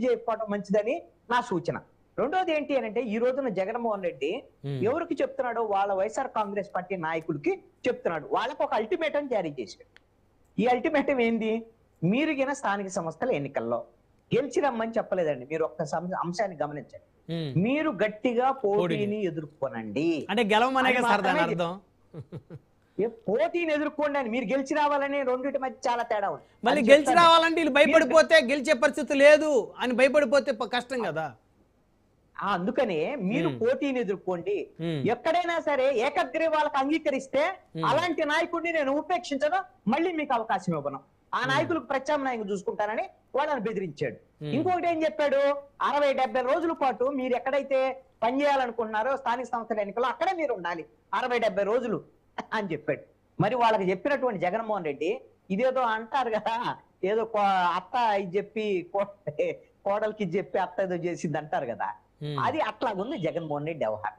చేయకపోవడం మంచిదని నా సూచన. రెండోది ఏంటి అని అంటే ఈ రోజున జగన్మోహన్ రెడ్డి ఎవరికి చెప్తున్నాడో వాళ్ళ వైఎస్ఆర్ కాంగ్రెస్ పార్టీ నాయకులకి చెప్తున్నాడు. వాళ్ళకు ఒక అల్టిమేటం జారీ చేశాడు. ఈ అల్టిమేటం ఏంది? మీరు గిన స్థానిక సంస్థల ఎన్నికల్లో గెలిచి రమ్మని చెప్పలేదండి. మీరు ఒక్క అంశాన్ని గమనించండి. మీరు గట్టిగా పోటీని ఎదుర్కొనండి అంటే గెలవమనే అర్థం. పోటీని ఎదుర్కోండి అని, మీరు గెలిచి రావాలని రెండింటి మధ్య చాలా తేడా ఉంది. మళ్ళీ గెలిచి రావాలంటే వీళ్ళు భయపడిపోతే గెలిచే పరిస్థితి లేదు అని భయపడిపోతే కష్టం కదా. అందుకనే మీరు పోటీని ఎదుర్కోండి. ఎక్కడైనా సరే ఏకగ్రీవాలకు అంగీకరిస్తే అలాంటి నాయకుడిని నేను ఉపేక్షించను, మళ్ళీ మీకు అవకాశం ఇవ్వను, ఆ నాయకులకు ప్రత్యామ్నాయంగా చూసుకుంటానని వాళ్ళని బెదిరించాడు. ఇంకొకటి ఏం చెప్పాడు? 60-70 రోజుల పాటు మీరు ఎక్కడైతే పనిచేయాలనుకుంటున్నారో స్థానిక సంస్థల ఎన్నికల్లో అక్కడే మీరు ఉండాలి 60-70 రోజులు అని చెప్పాడు. మరి వాళ్ళకి చెప్పినటువంటి జగన్మోహన్ రెడ్డి ఇదేదో అంటారు కదా, ఏదో అత్త ఇది చెప్పి కోడలికి చెప్పి అత్త ఏదో చేసింది అంటారు కదా, అది అట్లాగుంది జగన్మోహన్ రెడ్డి వ్యవహారం.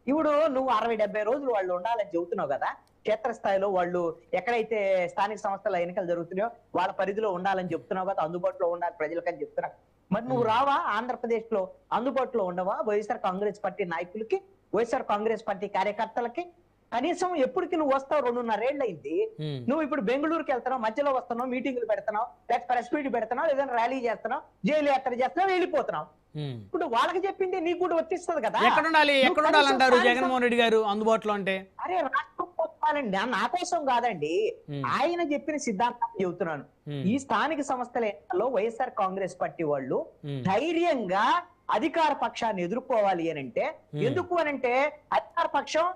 ఇప్పుడు నువ్వు 60-70 రోజులు వాళ్ళు ఉండాలని చెబుతున్నావు కదా, క్షేత్రస్థాయిలో వాళ్ళు ఎక్కడైతే స్థానిక సంస్థల ఎన్నికలు జరుగుతున్నాయో వాళ్ళ పరిధిలో ఉండాలని చెప్తున్నావు కదా, అందుబాటులో ఉండాలి ప్రజలకని చెప్తున్నావు. మరి నువ్వు రావా? ఆంధ్రప్రదేశ్ లో అందుబాటులో ఉండవా వైఎస్ఆర్ కాంగ్రెస్ పార్టీ నాయకులకి, వైఎస్ఆర్ కాంగ్రెస్ పార్టీ కార్యకర్తలకి? కనీసం ఎప్పటికి నువ్వు వస్తావు? 2.5 ఏళ్ళు అయింది. నువ్వు ఇప్పుడు బెంగళూరుకి వెళ్తున్నావు, మధ్యలో వస్తున్నావు, మీటింగ్లు పెడుతున్నావు, లేకపోతే ప్రెస్ మీట్ పెడుతున్నావు, లేదంటే ర్యాలీ చేస్తున్నావు, జైలు యాత్ర చేస్తున్నావు, వెళ్ళిపోతున్నావు. ఇప్పుడు వాళ్ళకి చెప్పింది నీకు కూడా వర్తిస్తుంది కదా. ఎక్కడ ఉండాలంటారు జగన్మోహన్ రెడ్డి గారు అందుబాటులో అంటే? అరే రాష్ట్రం పోవాలండి, నా కోసం కాదండి, ఆయన చెప్పిన సిద్ధాంతం చెబుతున్నాను. ఈ స్థానిక సంస్థల ఎన్నికల్లో వైఎస్ఆర్ కాంగ్రెస్ పార్టీ వాళ్ళు ధైర్యంగా అధికార పక్షాన్ని ఎదుర్కోవాలి అని అంటే, ఎందుకు అనంటే అధికార పక్షం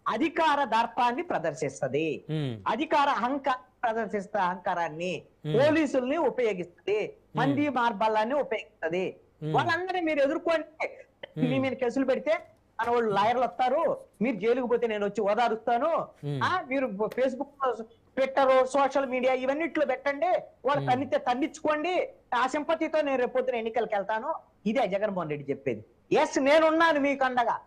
అధికార దర్పాన్ని ప్రదర్శిస్తది, అధికార అహంకారాన్ని, పోలీసుల్ని ఉపయోగిస్తుంది, మంది మార్బల్లాన్ని ఉపయోగిస్తుంది. వాళ్ళందరినీ మీరు ఎదుర్కోండి. మీ మీద కేసులు పెడితే మన వాళ్ళు లాయర్లు వస్తారు, మీరు జైలుకు పోతే నేను వచ్చి ఓదారుస్తాను, మీరు ఫేస్బుక్, ట్విట్టర్, సోషల్ మీడియా ఇవన్నిట్లో పెట్టండి, వాళ్ళు తన్నితే తన్నించుకోండి, ఆ సింపతితో నేను రేపొద్దున ఎన్నికలకు వెళ్తాను. ఇదే జగన్మోహన్ రెడ్డి చెప్పేది. ఎస్, నేనున్నాను మీకు అండగా,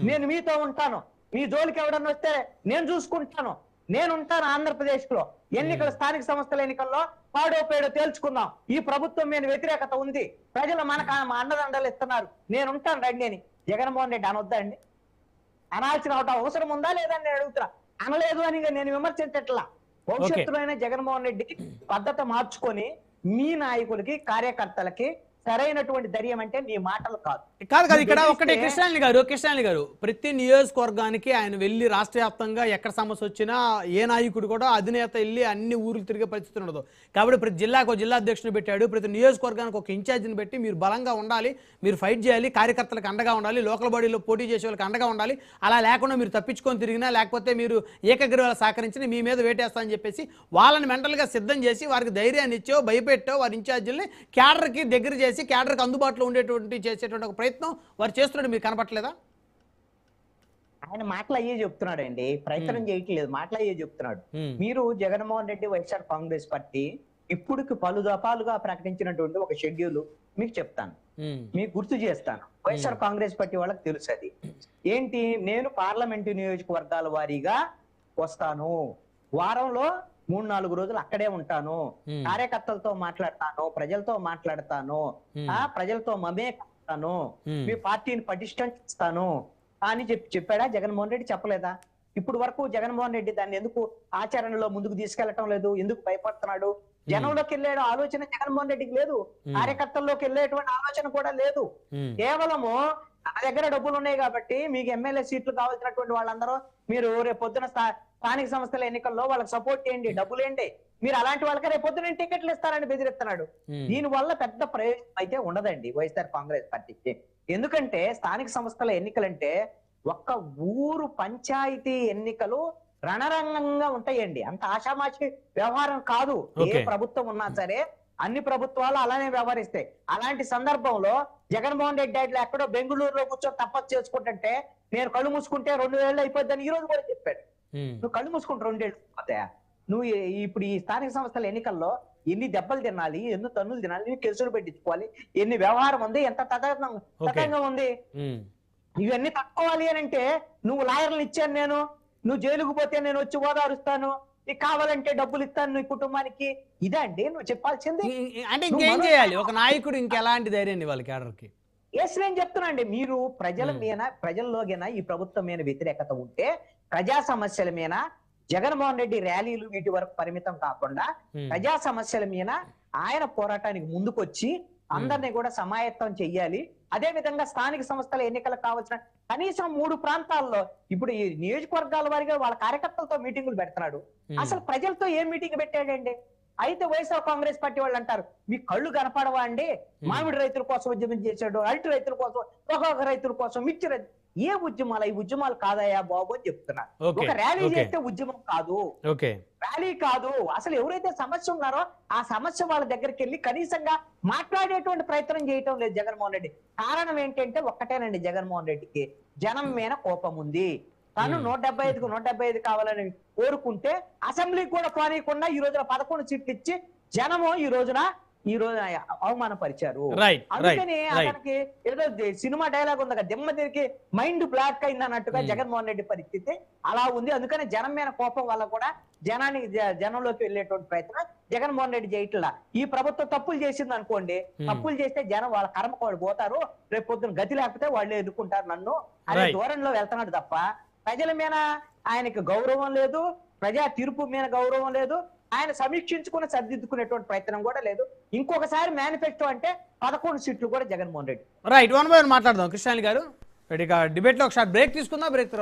నేను మీతో ఉంటాను, మీ జోలికి ఎవడన్నా వస్తే నేను చూసుకుంటాను, నేనుంటాను. ఆంధ్రప్రదేశ్ లో ఎన్నికల స్థానిక సంస్థల ఎన్నికల్లో పాడో పేడో తేల్చుకుందాం, ఈ ప్రభుత్వం మీద వ్యతిరేకత ఉంది, ప్రజలు మనకు అండదండలు ఇస్తున్నారు, నేనుంటాను రండి అని జగన్మోహన్ రెడ్డి అనొద్దా అండి? అనాల్సిన అవసరం ఉందా లేదని నేను అడుగుతున్నా. అనలేదు అని నేను విమర్శించట్లా. భవిష్యత్తులో అయినా జగన్మోహన్ రెడ్డి పద్ధతి మార్చుకొని మీ నాయకులకి, కార్యకర్తలకి సరైనటువంటి ధైర్యం అంటే నీ మాటలు కాదు. ఇక్కడ ఒకటే కృష్ణాని గారు ప్రతి నియోజకవర్గానికి ఆయన వెళ్ళి రాష్ట్ర వ్యాప్తంగా ఎక్కడ సమస్య వచ్చినా ఏ నాయకుడు కూడా అధినేత వెళ్ళి అన్ని ఊర్లు తిరిగే పరిస్థితి ఉండదు. కాబట్టి ప్రతి జిల్లాకు ఒక జిల్లా అధ్యక్షుని పెట్టాడు, ప్రతి నియోజకవర్గానికి ఒక ఇన్ఛార్జిని పెట్టి మీరు బలంగా ఉండాలి, మీరు ఫైట్ చేయాలి, కార్యకర్తలకు అండగా ఉండాలి, లోకల్ బాడీలో పోటీ చేసే వాళ్ళకి అండగా ఉండాలి. అలా లేకుండా మీరు తప్పించుకొని తిరిగినా, లేకపోతే మీరు ఏకగ్రీవాలు సహకరించి మీ మీద వేటేస్తా అని చెప్పేసి వాళ్ళని మెంటల్గా సిద్ధం చేసి వారికి ధైర్యాన్ని ఇచ్చో భయపెట్టో వారి ఇన్ఛార్జీలని క్యాడర్కి దగ్గర చేసి క్యాడర్కి అందుబాటులో ఉండేటువంటి చేసేటువంటి ఒక ప్రయత్నం వారు చేస్తున్నాడు. మీకు కనపట్లేదా? ఆయన మాటలు అయ్యే చెప్తున్నాడు అండి, ప్రయత్నం చేయట్లేదు, మాటలు అయ్యే చెప్తున్నాడు. మీరు జగన్మోహన్ రెడ్డి వైఎస్ఆర్ కాంగ్రెస్ పార్టీ ఇప్పుడుకి పలు దఫాలుగా ప్రకటించినటువంటి ఒక షెడ్యూల్ మీకు చెప్తాను, మీకు గుర్తు చేస్తాను. వైఎస్ఆర్ కాంగ్రెస్ పార్టీ వాళ్ళకి తెలుసు అది ఏంటి. నేను పార్లమెంటు నియోజకవర్గాల వారీగా వస్తాను, వారంలో 3-4 రోజులు అక్కడే ఉంటాను, కార్యకర్తలతో మాట్లాడతాను, ప్రజలతో మాట్లాడతాను, ప్రజలతో మమేకస్తాను, మీ పార్టీని పటిష్టం చేస్తాను అని చెప్పాడా జగన్మోహన్ రెడ్డి? చెప్పలేదా? ఇప్పుడు వరకు జగన్మోహన్ రెడ్డి దాన్ని ఎందుకు ఆచరణలో ముందుకు తీసుకెళ్లటం లేదు? ఎందుకు భయపడుతున్నాడు? జనంలోకి వెళ్ళే ఆలోచన జగన్మోహన్ రెడ్డికి లేదు, కార్యకర్తల్లోకి వెళ్ళేటువంటి ఆలోచన కూడా లేదు. కేవలము నా దగ్గర డబ్బులు ఉన్నాయి కాబట్టి మీకు ఎమ్మెల్యే సీట్లు కావాల్సినటువంటి వాళ్ళందరూ మీరు రేపొద్దున స్థానిక సంస్థల ఎన్నికల్లో వాళ్ళకి సపోర్ట్ చేయండి, డబ్బులేండి, మీరు అలాంటి వాళ్ళకి రేపొద్దున టికెట్లు ఇస్తారని బెదిరిస్తున్నాడు. దీని వల్ల పెద్ద ప్రయోజనం అయితే ఉండదండి వైఎస్ఆర్ కాంగ్రెస్ పార్టీకి. ఎందుకంటే స్థానిక సంస్థల ఎన్నికలంటే ఒక్క ఊరు పంచాయతీ ఎన్నికలు రణరంగంగా ఉంటాయండి, అంత ఆషామాషి వ్యవహారం కాదు. ఏ ప్రభుత్వం ఉన్నా సరే అన్ని ప్రభుత్వాలు అలానే వ్యవహరిస్తాయి. అలాంటి సందర్భంలో జగన్మోహన్ రెడ్డి ఎక్కడో బెంగళూరులో కూర్చొని తపస్సు చేసుకుంటుంటే నేను కళ్ళు మూసుకుంటే 2 ఏళ్ళు అయిపోద్దని ఈ రోజు కూడా చెప్పాడు. నువ్వు కళ్ళు మూసుకుంటే 2 ఏళ్ళు అయిపోతాయా? నువ్వు ఇప్పుడు ఈ స్థానిక సంస్థల ఎన్నికల్లో ఎన్ని దెబ్బలు తినాలి, ఎన్ని తన్నులు తినాలి, ఎన్ని కేసులు పెట్టించుకోవాలి, ఎన్ని వ్యవహారం ఉంది, ఎంత తతంగం ఉంది, ఇవన్నీ తట్టుకోవాలి అని అంటే నువ్వు లాయర్లు ఇచ్చాను నేను, నువ్వు జైలుకు పోతే నేను వచ్చి ఓదారుస్తాను, నీకు కావాలంటే డబ్బులు ఇస్తాను నీ కుటుంబానికి. ఇదండి నువ్వు చెప్పాల్సింది. అంటే ఇంకేం చేయాలి ఒక నాయకుడు, ఇంకెలాంటి ధైర్యాన్ని వాళ్ళ కేడర్కి? ఎస్, నేను చెప్తున్నా అండి, మీరు ప్రజల్లోగైనా ఈ ప్రభుత్వం మీద వ్యతిరేకత ఉంటే ప్రజా సమస్యల మీద జగన్మోహన్ రెడ్డి ర్యాలీలు వీటి వరకు పరిమితం కాకుండా ప్రజా సమస్యల మీద ఆయన పోరాటానికి ముందుకొచ్చి అందరినీ కూడా సమాయత్తం చెయ్యాలి. అదే విధంగా స్థానిక సంస్థల ఎన్నికలకు కావాల్సిన కనీసం 3 ప్రాంతాల్లో ఇప్పుడు ఈ నియోజకవర్గాల వారిగా వాళ్ళ కార్యకర్తలతో మీటింగులు పెడుతున్నాడు. అసలు ప్రజలతో ఏం మీటింగ్ పెట్టాడండి? అయితే వైఎస్ఆర్ కాంగ్రెస్ పార్టీ వాళ్ళు అంటారు, మీ కళ్ళు కనపడవా అండి? మామిడి రైతుల కోసం ఉద్యమం చేశాడు, అరటి రైతుల కోసం, పొగాకు రైతుల కోసం, మిర్చి రైతు. ఏ ఉద్యమాలు? ఈ ఉద్యమాలు కాదయా బాబు అని చెప్తున్నారు. ఒక ర్యాలీ చేస్తే ఉద్యమం కాదు, ర్యాలీ కాదు. అసలు ఎవరైతే సమస్య ఉన్నారో ఆ సమస్య వాళ్ళ దగ్గరికి వెళ్ళి కనీసంగా మాట్లాడేటువంటి ప్రయత్నం చేయటం లేదు జగన్మోహన్ రెడ్డి. కారణం ఏంటంటే ఒక్కటేనండి, జగన్మోహన్ రెడ్డికి జనం మీద కోపం ఉంది. తను 175కు 175 కావాలని కోరుకుంటే అసెంబ్లీకి కూడా పోనీయకుండా ఈ రోజున 11 సీట్లు ఇచ్చి జనము ఈ రోజున అవమానపరిచారు. అందుకని అతనికి ఏదో సినిమా డైలాగ్ ఉంది కదా, దిమ్మ తిరిగి మైండ్ బ్లాక్ అయింది అన్నట్టుగా జగన్మోహన్ రెడ్డి పరిస్థితి అలా ఉంది. అందుకని జనం మీద కోపం వల్ల కూడా జనంలోకి వెళ్ళేటువంటి ప్రయత్నం జగన్మోహన్ రెడ్డి చేయట్లా. ఈ ప్రభుత్వం తప్పులు చేసింది అనుకోండి, తప్పులు చేస్తే జనం వాళ్ళ కర్మకు వాళ్ళు పోతారు, రేపు పొద్దున గతి లేకపోతే వాళ్ళే ఎదుర్కొంటారు నన్ను అనే ధోరణిలో వెళ్తున్నాడు తప్ప ప్రజల మీద ఆయనకి గౌరవం లేదు, ప్రజా తీర్పు మీద గౌరవం లేదు, ఆయన సమీక్షించుకుని సర్దిద్దుకునేటువంటి ప్రయత్నం కూడా లేదు. ఇంకొకసారి మేనిఫెస్టో అంటే 11 సీట్లు కూడా జగన్మోహన్ రెడ్డి. రైట్, 1 by 1 మాట్లాడదాం కృష్ణాని గారు. ఇక డిబేట్ లో ఒకసారి బ్రేక్ తీసుకుందాం. బ్రేక్